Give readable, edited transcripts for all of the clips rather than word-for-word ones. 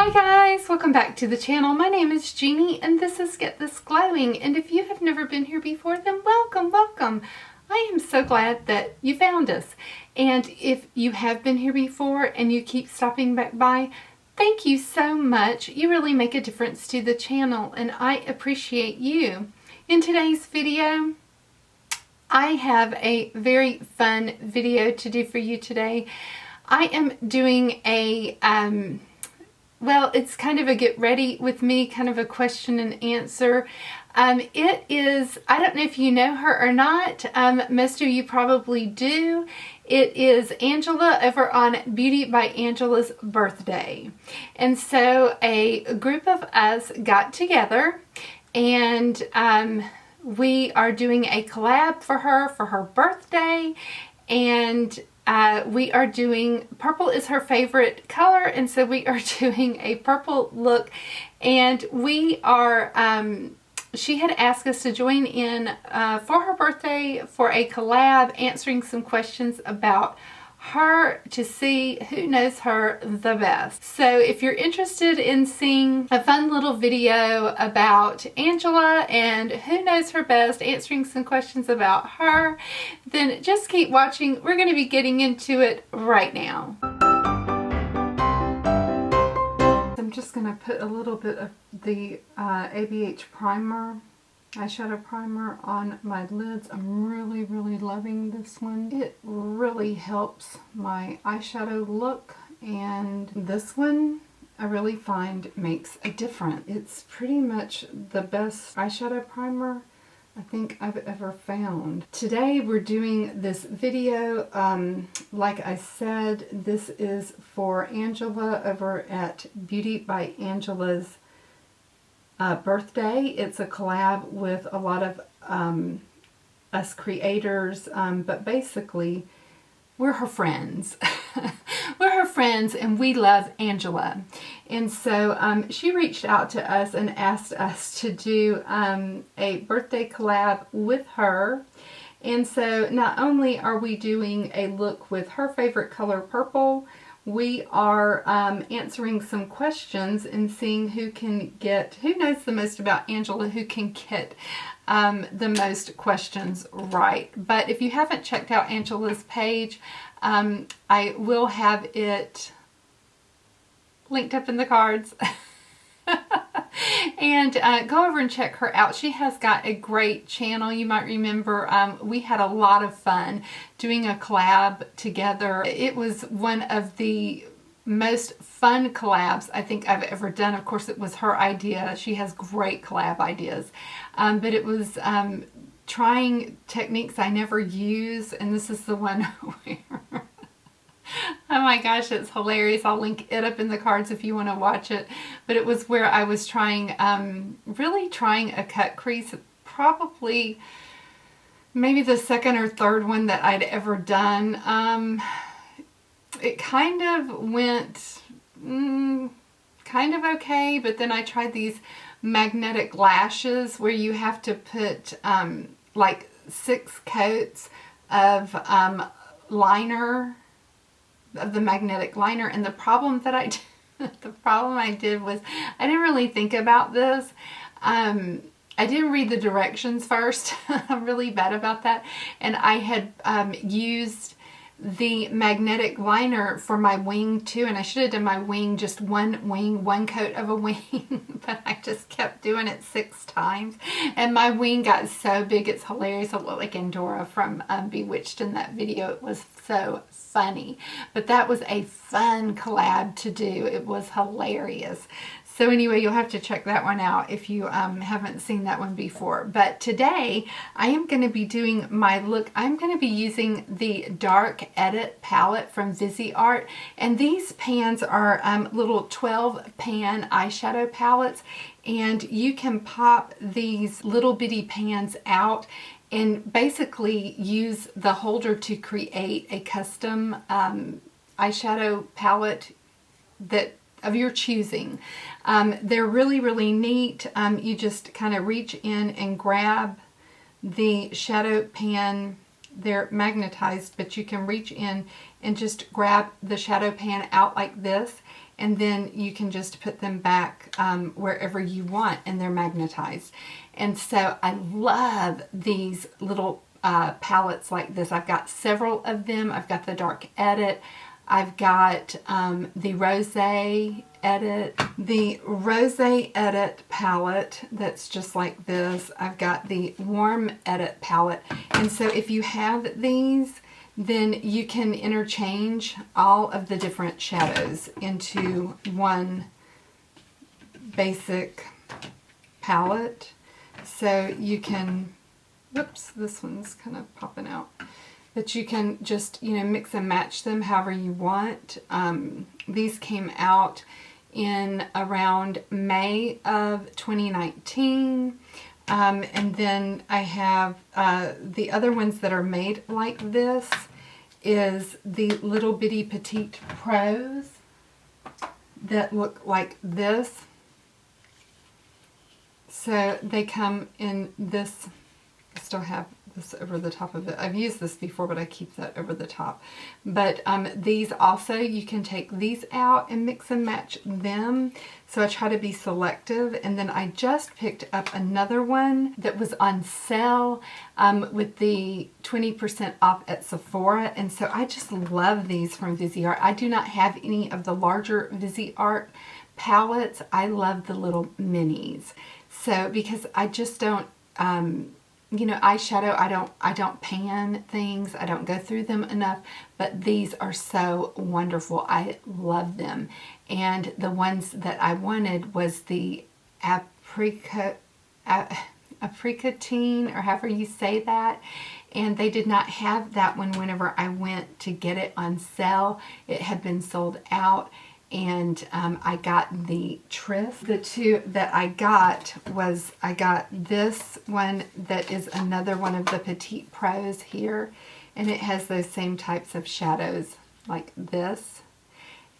Hi guys, welcome back to the channel. My name is Jeannie and this is Get This Glowing, and if you have never been here before, then welcome. I am so glad that you found us, and if you have been here before and you keep stopping back by, thank you so much. You really make a difference to the channel and I appreciate you. In today's video, I have a very fun video to do for you today. I am doing a well, it's kind of a get ready with me, kind of a question and answer. It is, I don't know if you know her or not, most of you probably do. It is Angela over on Beauty by Angela's birthday. And so a group of us got together and we are doing a collab for her birthday, and we are doing, purple is her favorite color, and so we are doing a purple look, and we are, she had asked us to join in for her birthday for a collab, answering some questions about her to see who knows her the best. So if you're interested in seeing a fun little video about Angela and who knows her best, answering some questions about her, then just keep watching. We're going to be getting into it right now. I'm just going to put a little bit of the ABH primer, eyeshadow primer, on my lids. I'm really loving this one. It really helps my eyeshadow look, and this one I really find makes a difference. It's pretty much the best eyeshadow primer I think I've ever found. Today we're doing this video, like I said, this is for Angela over at Beauty by Angela's birthday. It's a collab with a lot of us creators, but basically we're her friends. We're her friends and we love Angela. And so she reached out to us and asked us to do a birthday collab with her. And so not only are we doing a look with her favorite color, purple, we are answering some questions and seeing who can get, who knows the most about Angela, who can get the most questions right. But if you haven't checked out Angela's page, I will have it linked up in the cards. And go over and check her out. She has got a great channel. You might remember we had a lot of fun doing a collab together. It was one of the most fun collabs I think I've ever done. Of course, it was her idea. She has great collab ideas. But it was trying techniques I never use, and this is the one where oh my gosh, it's hilarious. I'll link it up in the cards if you want to watch it. But it was where I was trying, really trying a cut crease, probably maybe the second or third one that I'd ever done. It kind of went kind of okay, but then I tried these magnetic lashes where you have to put like 6 coats of liner, of the magnetic liner, and the problem that I did was I didn't really think about this. I didn't read the directions first. I'm really bad about that, and I had used the magnetic liner for my wing too, and I should have done my wing, just one wing, one coat of a wing, but I just kept doing it 6 times, and my wing got so big, it's hilarious. I look like Endora from Bewitched in that video. It was so funny, but that was a fun collab to do. It was hilarious. So anyway, you'll have to check that one out if you haven't seen that one before. But today, I am going to be doing my look. I'm going to be using the Dark Edit palette from Viseart. And these pans are little 12 pan eyeshadow palettes. And you can pop these little bitty pans out and basically use the holder to create a custom eyeshadow palette that of your choosing. They're really neat. You just kind of reach in and grab the shadow pan. They're magnetized, but you can reach in and just grab the shadow pan out like this, and then you can just put them back wherever you want, and they're magnetized. And so I love these little palettes like this. I've got several of them. I've got the Dark Edit. I've got the Rosé Edit. The Rosé Edit palette that's just like this. I've got the Warm Edit palette. And so if you have these, then you can interchange all of the different shadows into one basic palette. So you can, whoops, this one's kind of popping out. But you can just, you know, mix and match them however you want. These came out in around May of 2019. And then I have the other ones that are made like this is the Little Bitty Petite Pros that look like this. So they come in this, I still have this over the top of it. I've used this before, but I keep that over the top. But these also, you can take these out and mix and match them. So I try to be selective. And then I just picked up another one that was on sale with the 20% off at Sephora. And so I just love these from Viseart. I do not have any of the larger Viseart palettes. I love the little minis. So because I just don't, you know, eyeshadow, I don't pan things. I don't go through them enough, but these are so wonderful. I love them. And the ones that I wanted was the apricotine, or however you say that. And they did not have that one whenever I went to get it on sale. It had been sold out. And I got the Tris. The two that I got was, I got this one that is another one of the Petite Pros here. And it has those same types of shadows like this.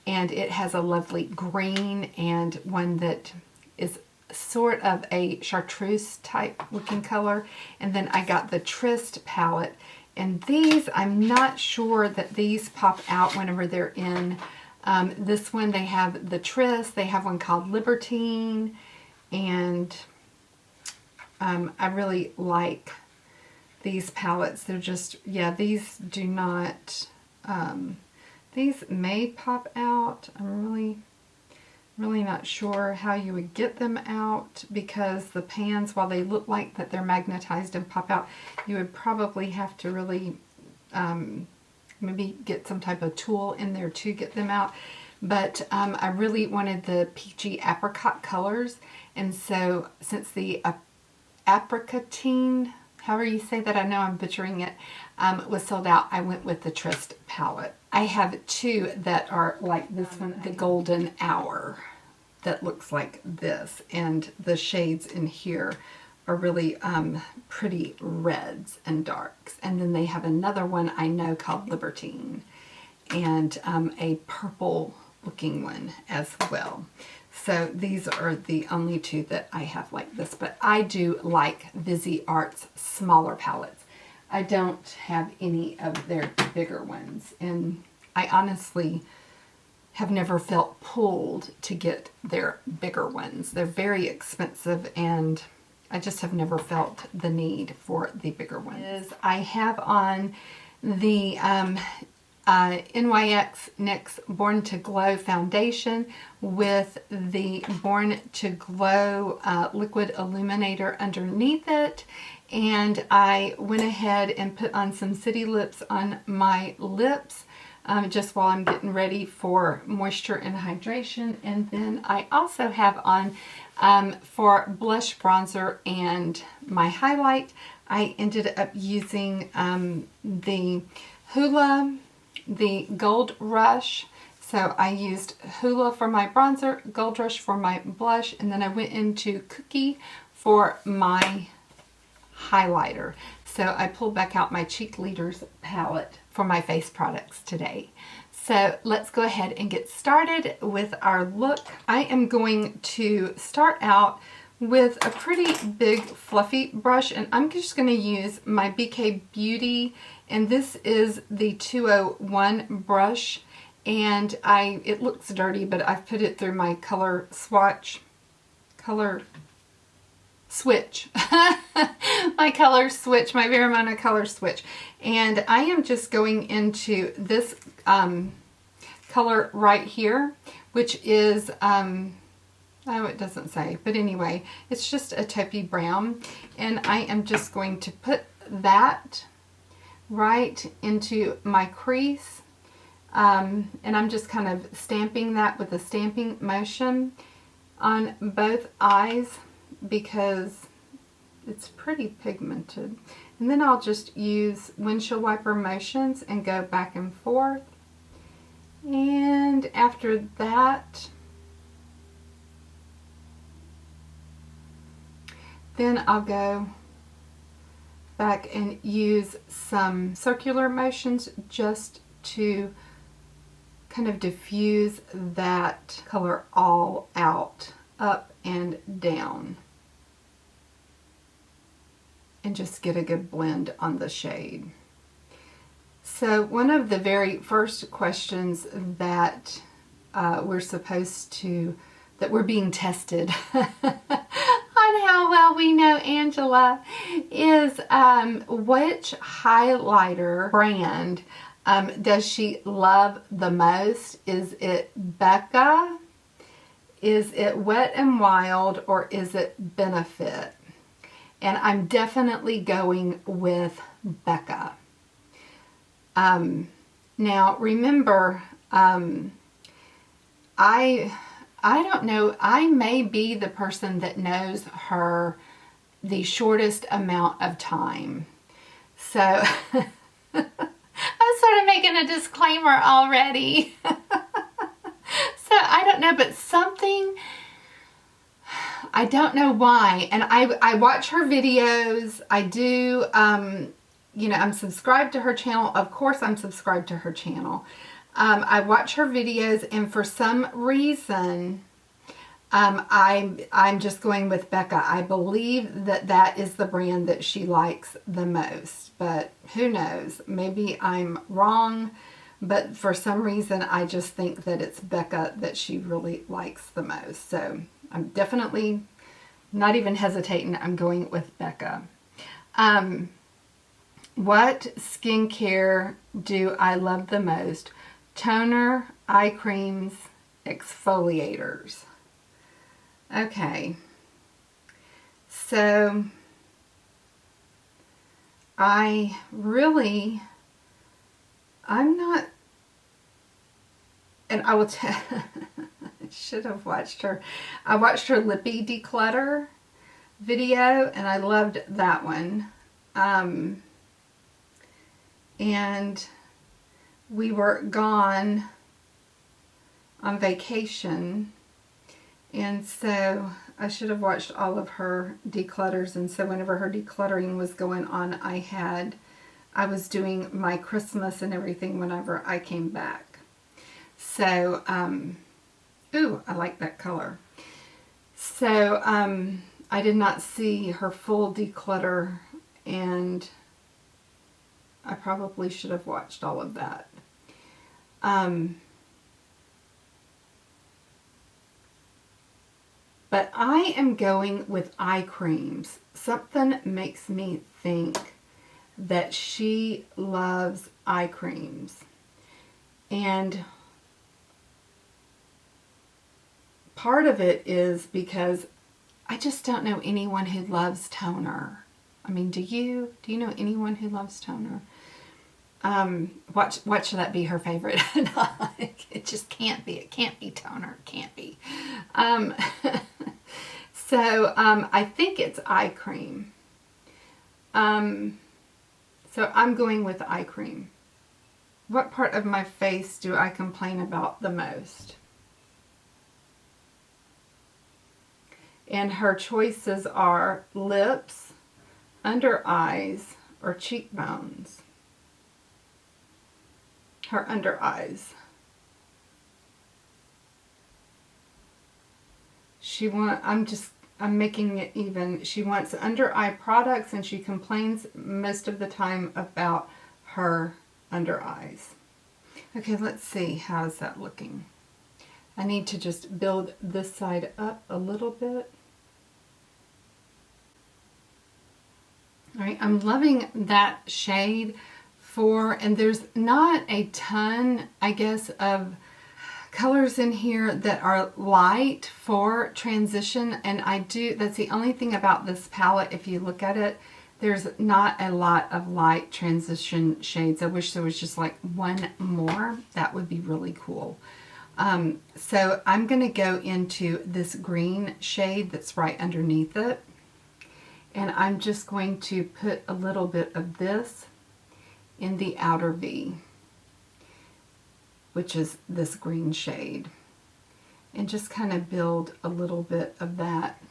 And it has a lovely green and one that is sort of a chartreuse type looking color. And then I got the Tris palette. And these, I'm not sure that these pop out whenever they're in. This one, they have the Tris, they have one called Libertine, and I really like these palettes. They're just, yeah, these do not, these may pop out. I'm really not sure how you would get them out, because the pans, while they look like that they're magnetized and pop out, you would probably have to really maybe get some type of tool in there to get them out. But I really wanted the peachy apricot colors, and so since the apricotine, however you say that, I know I'm butchering it, was sold out, I went with the Tris palette. I have two that are like this one, the Golden Hour, that looks like this, and the shades in here are really pretty reds and darks. And then they have another one I know called Libertine, and a purple looking one as well. So these are the only two that I have like this, but I do like Viseart's smaller palettes. I don't have any of their bigger ones, and I honestly have never felt pulled to get their bigger ones. They're very expensive, and I just have never felt the need for the bigger ones. I have on the NYX NYX Born to Glow foundation with the Born to Glow liquid illuminator underneath it. And I went ahead and put on some City Lips on my lips just while I'm getting ready for moisture and hydration. And then I also have on for blush, bronzer, and my highlight, I ended up using the Hoola, the Gold Rush. So I used Hoola for my bronzer, Gold Rush for my blush, and then I went into Cookie for my highlighter. So I pulled back out my Cheek Leaders palette for my face products today. So let's go ahead and get started with our look. I am going to start out with a pretty big fluffy brush, and I'm just going to use my BK Beauty, and this is the 201 brush, and it looks dirty, but I've put it through my color switch. My color switch, my Veramona color switch. And I am just going into this color right here, which is, oh, it doesn't say, but anyway, it's just a taupey brown. And I am just going to put that right into my crease. And I'm just kind of stamping that with a stamping motion on both eyes because it's pretty pigmented. And then I'll just use windshield wiper motions and go back and forth. And after that, then I'll go back and use some circular motions just to kind of diffuse that color all out, up and down, and just get a good blend on the shade. So one of the very first questions that we're being tested on how well we know Angela is which highlighter brand does she love the most? Is it Becca? Is it Wet n Wild? Or is it Benefit? And I'm definitely going with Becca. Now remember, I don't know, I may be the person that knows her the shortest amount of time. So I'm sort of making a disclaimer already. So I don't know, but something, I don't know why. And I watch her videos. I do, you know, I'm subscribed to her channel. Of course I'm subscribed to her channel. I watch her videos, and for some reason, I'm just going with Becca. I believe that that is the brand that she likes the most, but who knows? Maybe I'm wrong, but for some reason, I just think that it's Becca that she really likes the most. So I'm definitely not even hesitating. I'm going with Becca. What skincare do I love the most? Toner, eye creams, exfoliators. Okay, so I'm not, and I will tell, I should have watched her. I watched her Lippy Declutter video, and I loved that one. And we were gone on vacation, and so I should have watched all of her declutters. And so whenever her decluttering was going on, I was doing my Christmas and everything whenever I came back. So ooh, I like that color. So I did not see her full declutter, and I probably should have watched all of that. But I am going with eye creams. Something makes me think that she loves eye creams. And part of it is because I just don't know anyone who loves toner. I mean, do you? Do you know anyone who loves toner? What should that be her favorite? It just can't be. It can't be toner. It can't be. So I think it's eye cream. So I'm going with eye cream. What part of my face do I complain about the most? And her choices are lips, under eyes, or cheekbones. Her under eyes. I'm making it even. She wants under eye products, and she complains most of the time about her under eyes. Okay, let's see. How's that looking? I need to just build this side up a little bit. All right, I'm loving that shade and there's not a ton, I guess, of colors in here that are light for transition, and that's the only thing about this palette. If you look at it, there's not a lot of light transition shades. I wish there was just like one more. That would be really cool. So I'm going to go into this green shade that's right underneath it. And I'm just going to put a little bit of this in the outer V, which is this green shade. And just kind of build a little bit of that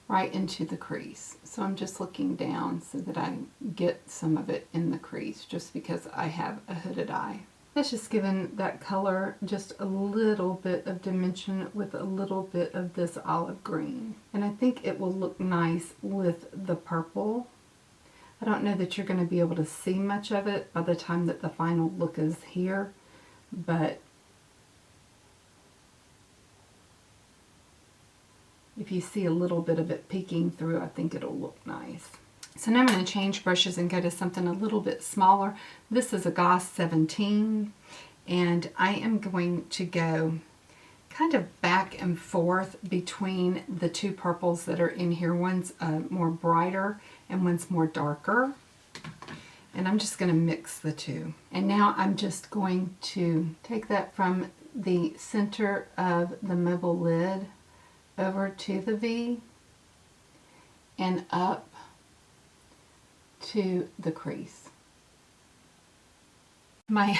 right into the crease. So I'm just looking down so that I get some of it in the crease, just because I have a hooded eye. That's just giving that color just a little bit of dimension with a little bit of this olive green. And I think it will look nice with the purple. I don't know that you're going to be able to see much of it by the time that the final look is here, but if you see a little bit of it peeking through, I think it'll look nice. So now I'm going to change brushes and go to something a little bit smaller. This is a Goss 17, and I am going to go kind of back and forth between the two purples that are in here. One's more brighter and one's more darker. And I'm just going to mix the two. And now I'm just going to take that from the center of the mobile lid over to the V and up to the crease. My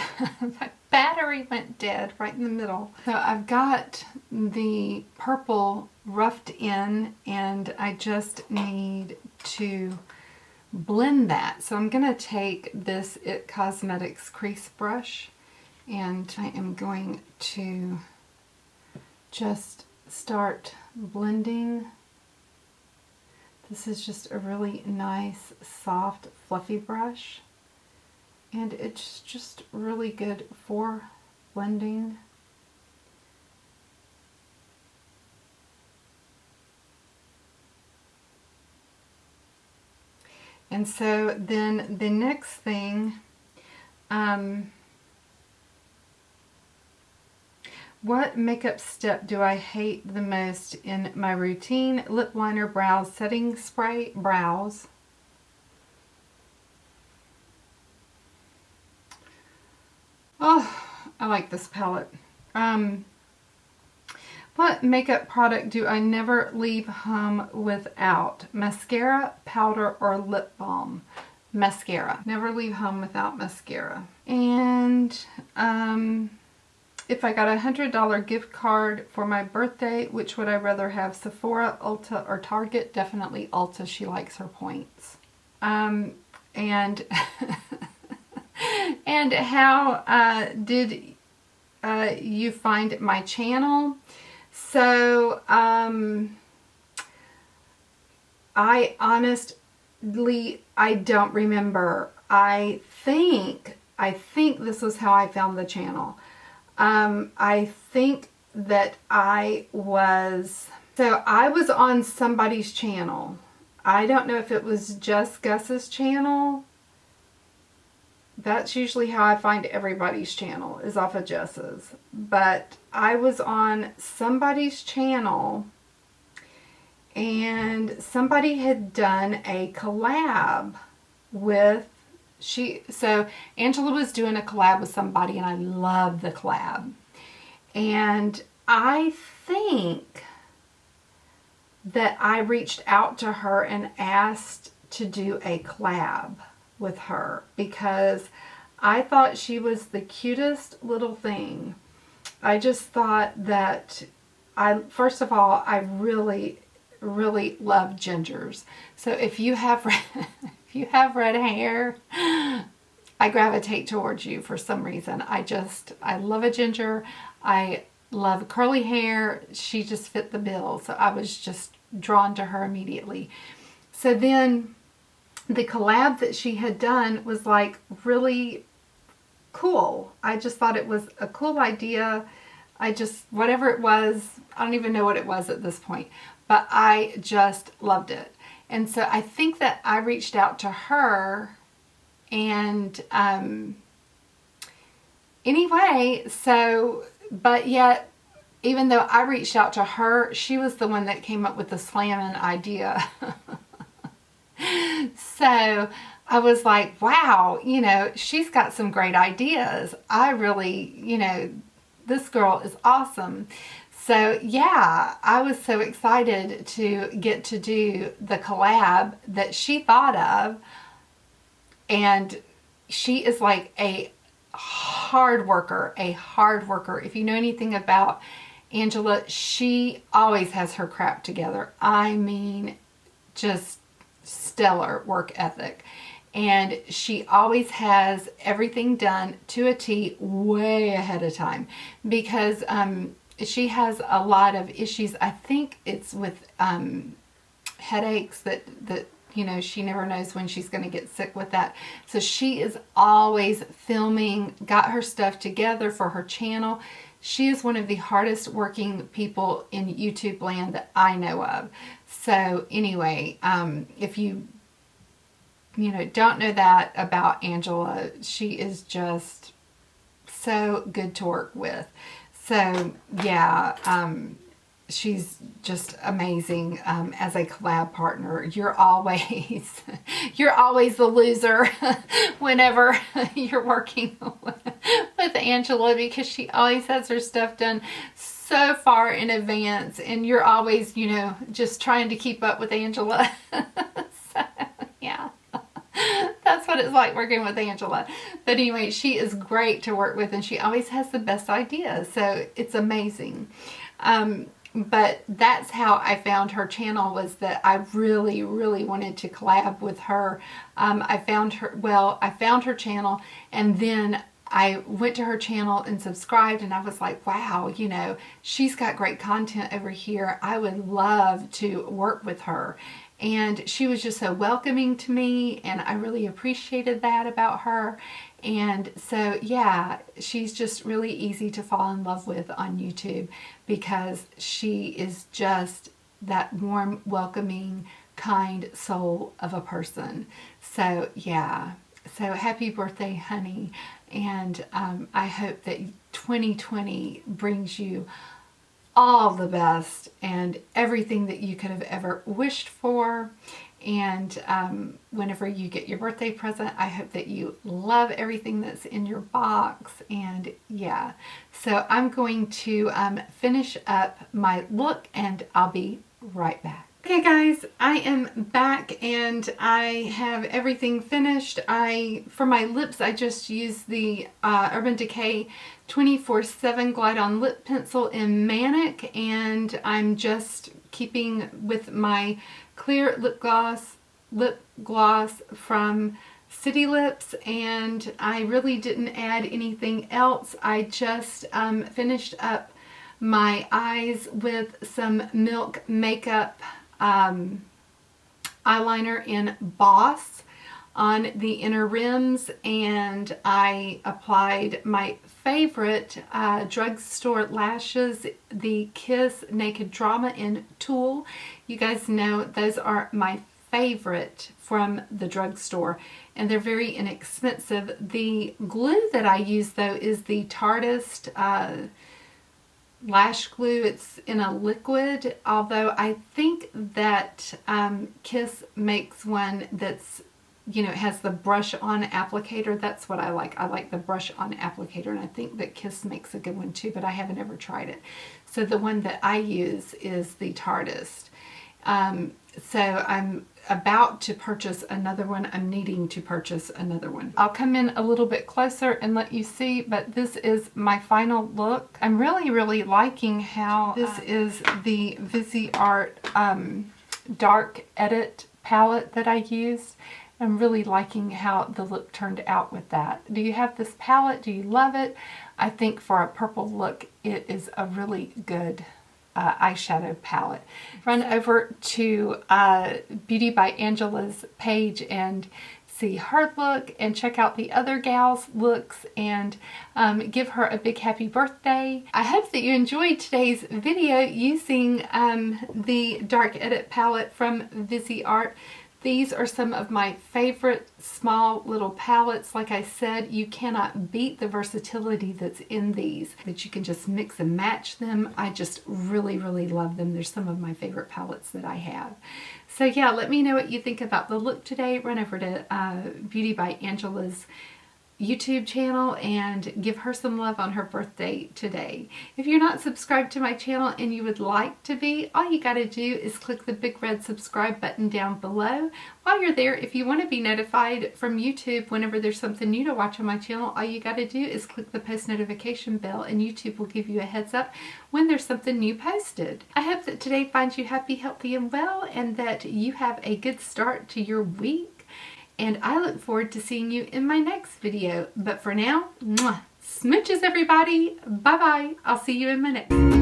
battery went dead right in the middle. So I've got the purple roughed in, and I just need to blend that. So I'm going to take this It Cosmetics crease brush, and I am going to just start blending. This is just a really nice, soft, fluffy brush, and it's just really good for blending. And so then the next thing, what makeup step do I hate the most in my routine? Lip liner, brows, setting spray, brows. Oh, I like this palette. What makeup product do I never leave home without? Mascara, powder, or lip balm? Mascara. Never leave home without mascara. And if I got a $100 gift card for my birthday, which would I rather have? Sephora, Ulta, or Target? Definitely Ulta. She likes her points. And and how did you find my channel? So I honestly, I don't remember. I think this was how I found the channel. I think that I was on somebody's channel. I don't know if it was just Gus's channel. That's usually how I find everybody's channel, is off of Jess's. But I was on somebody's channel, and somebody had done a collab with, so Angela was doing a collab with somebody, and I love the collab. And I think that I reached out to her and asked to do a collab with her because I thought she was the cutest little thing. I just thought that first of all, I really, really love gingers. So if you have red hair, I gravitate towards you for some reason. I love a ginger. I love curly hair. She just fit the bill. So I was just drawn to her immediately. So then the collab that she had done was like really cool. I just thought it was a cool idea. Whatever it was, I don't even know what it was at this point, but I just loved it. And so I think that I reached out to her, and anyway, so, but yet, even though I reached out to her, she was the one that came up with the slamming idea. So I was like, wow, you know, she's got some great ideas. I really, you know, this girl is awesome. So yeah, I was so excited to get to do the collab that she thought of. And she is like a hard worker, If you know anything about Angela, she always has her crap together. I mean, just stellar work ethic. And she always has everything done to a T way ahead of time, because she has a lot of issues. I think it's with headaches that you know, she never knows when she's going to get sick with that. So she is always filming, got her stuff together for her channel. She is one of the hardest working people in YouTube land that I know of. So anyway, if you know, don't know that about Angela, she is just so good to work with. So yeah, she's just amazing as a collab partner. You're always the loser whenever you're working with Angela, because she always has her stuff done so far in advance, and you're always, you know, just trying to keep up with Angela. So yeah. That's what it's like working with Angela. But anyway, she is great to work with, and she always has the best ideas. So it's amazing. But that's how I found her channel, was that I really, really wanted to collab with her. I found her channel, and then I went to her channel and subscribed, and I was like, wow, you know, she's got great content over here. I would love to work with her. And she was just so welcoming to me, and I really appreciated that about her. And so, yeah, she's just really easy to fall in love with on YouTube, because she is just that warm, welcoming, kind soul of a person. So, yeah. So, happy birthday, honey. And I hope that 2020 brings you all the best and everything that you could have ever wished for. And whenever you get your birthday present, I hope that you love everything that's in your box. And yeah, so I'm going to finish up my look, and I'll be right back. Okay guys, I am back, and I have everything finished. For my lips, I just used the Urban Decay 24/7 Glide On Lip Pencil in Manic, and I'm just keeping with my clear lip gloss from City Lips, and I really didn't add anything else. I just finished up my eyes with some Milk Makeup eyeliner in Boss on the inner rims, and I applied my favorite drugstore lashes, the Kiss Naked Drama in Tulle. You guys know those are my favorite from the drugstore, and they're very inexpensive. The glue that I use, though, is the Tarteist lash glue. It's in a liquid, although I think that Kiss makes one that's, you know, it has the brush on applicator. That's what I like. I like the brush on applicator, and I think that Kiss makes a good one too, but I haven't ever tried it. So the one that I use is the Tarteist. So I'm about to purchase another one. I'm needing to purchase another one. I'll come in a little bit closer and let you see, but this is my final look. I'm really, really liking how this is the Viseart Dark Edit palette that I used. I'm really liking how the look turned out with that. Do you have this palette? Do you love it? I think for a purple look, it is a really good eyeshadow palette. Run over to Beauty by Angela's page and see her look and check out the other gals' looks and give her a big happy birthday. I hope that you enjoyed today's video using the Dark Edit palette from Viseart. These are some of my favorite small little palettes. Like I said, you cannot beat the versatility that's in these, that you can just mix and match them. I just really, really love them. They're some of my favorite palettes that I have. So yeah, let me know what you think about the look today. Run over to Beauty by Angela's YouTube channel and give her some love on her birthday today. If you're not subscribed to my channel and you would like to be, all you got to do is click the big red subscribe button down below. While you're there, if you want to be notified from YouTube whenever there's something new to watch on my channel, all you got to do is click the post notification bell and YouTube will give you a heads up when there's something new posted. I hope that today finds you happy, healthy, and well, and that you have a good start to your week. And I look forward to seeing you in my next video. But for now, mwah, smooches everybody. Bye-bye. I'll see you in my next one.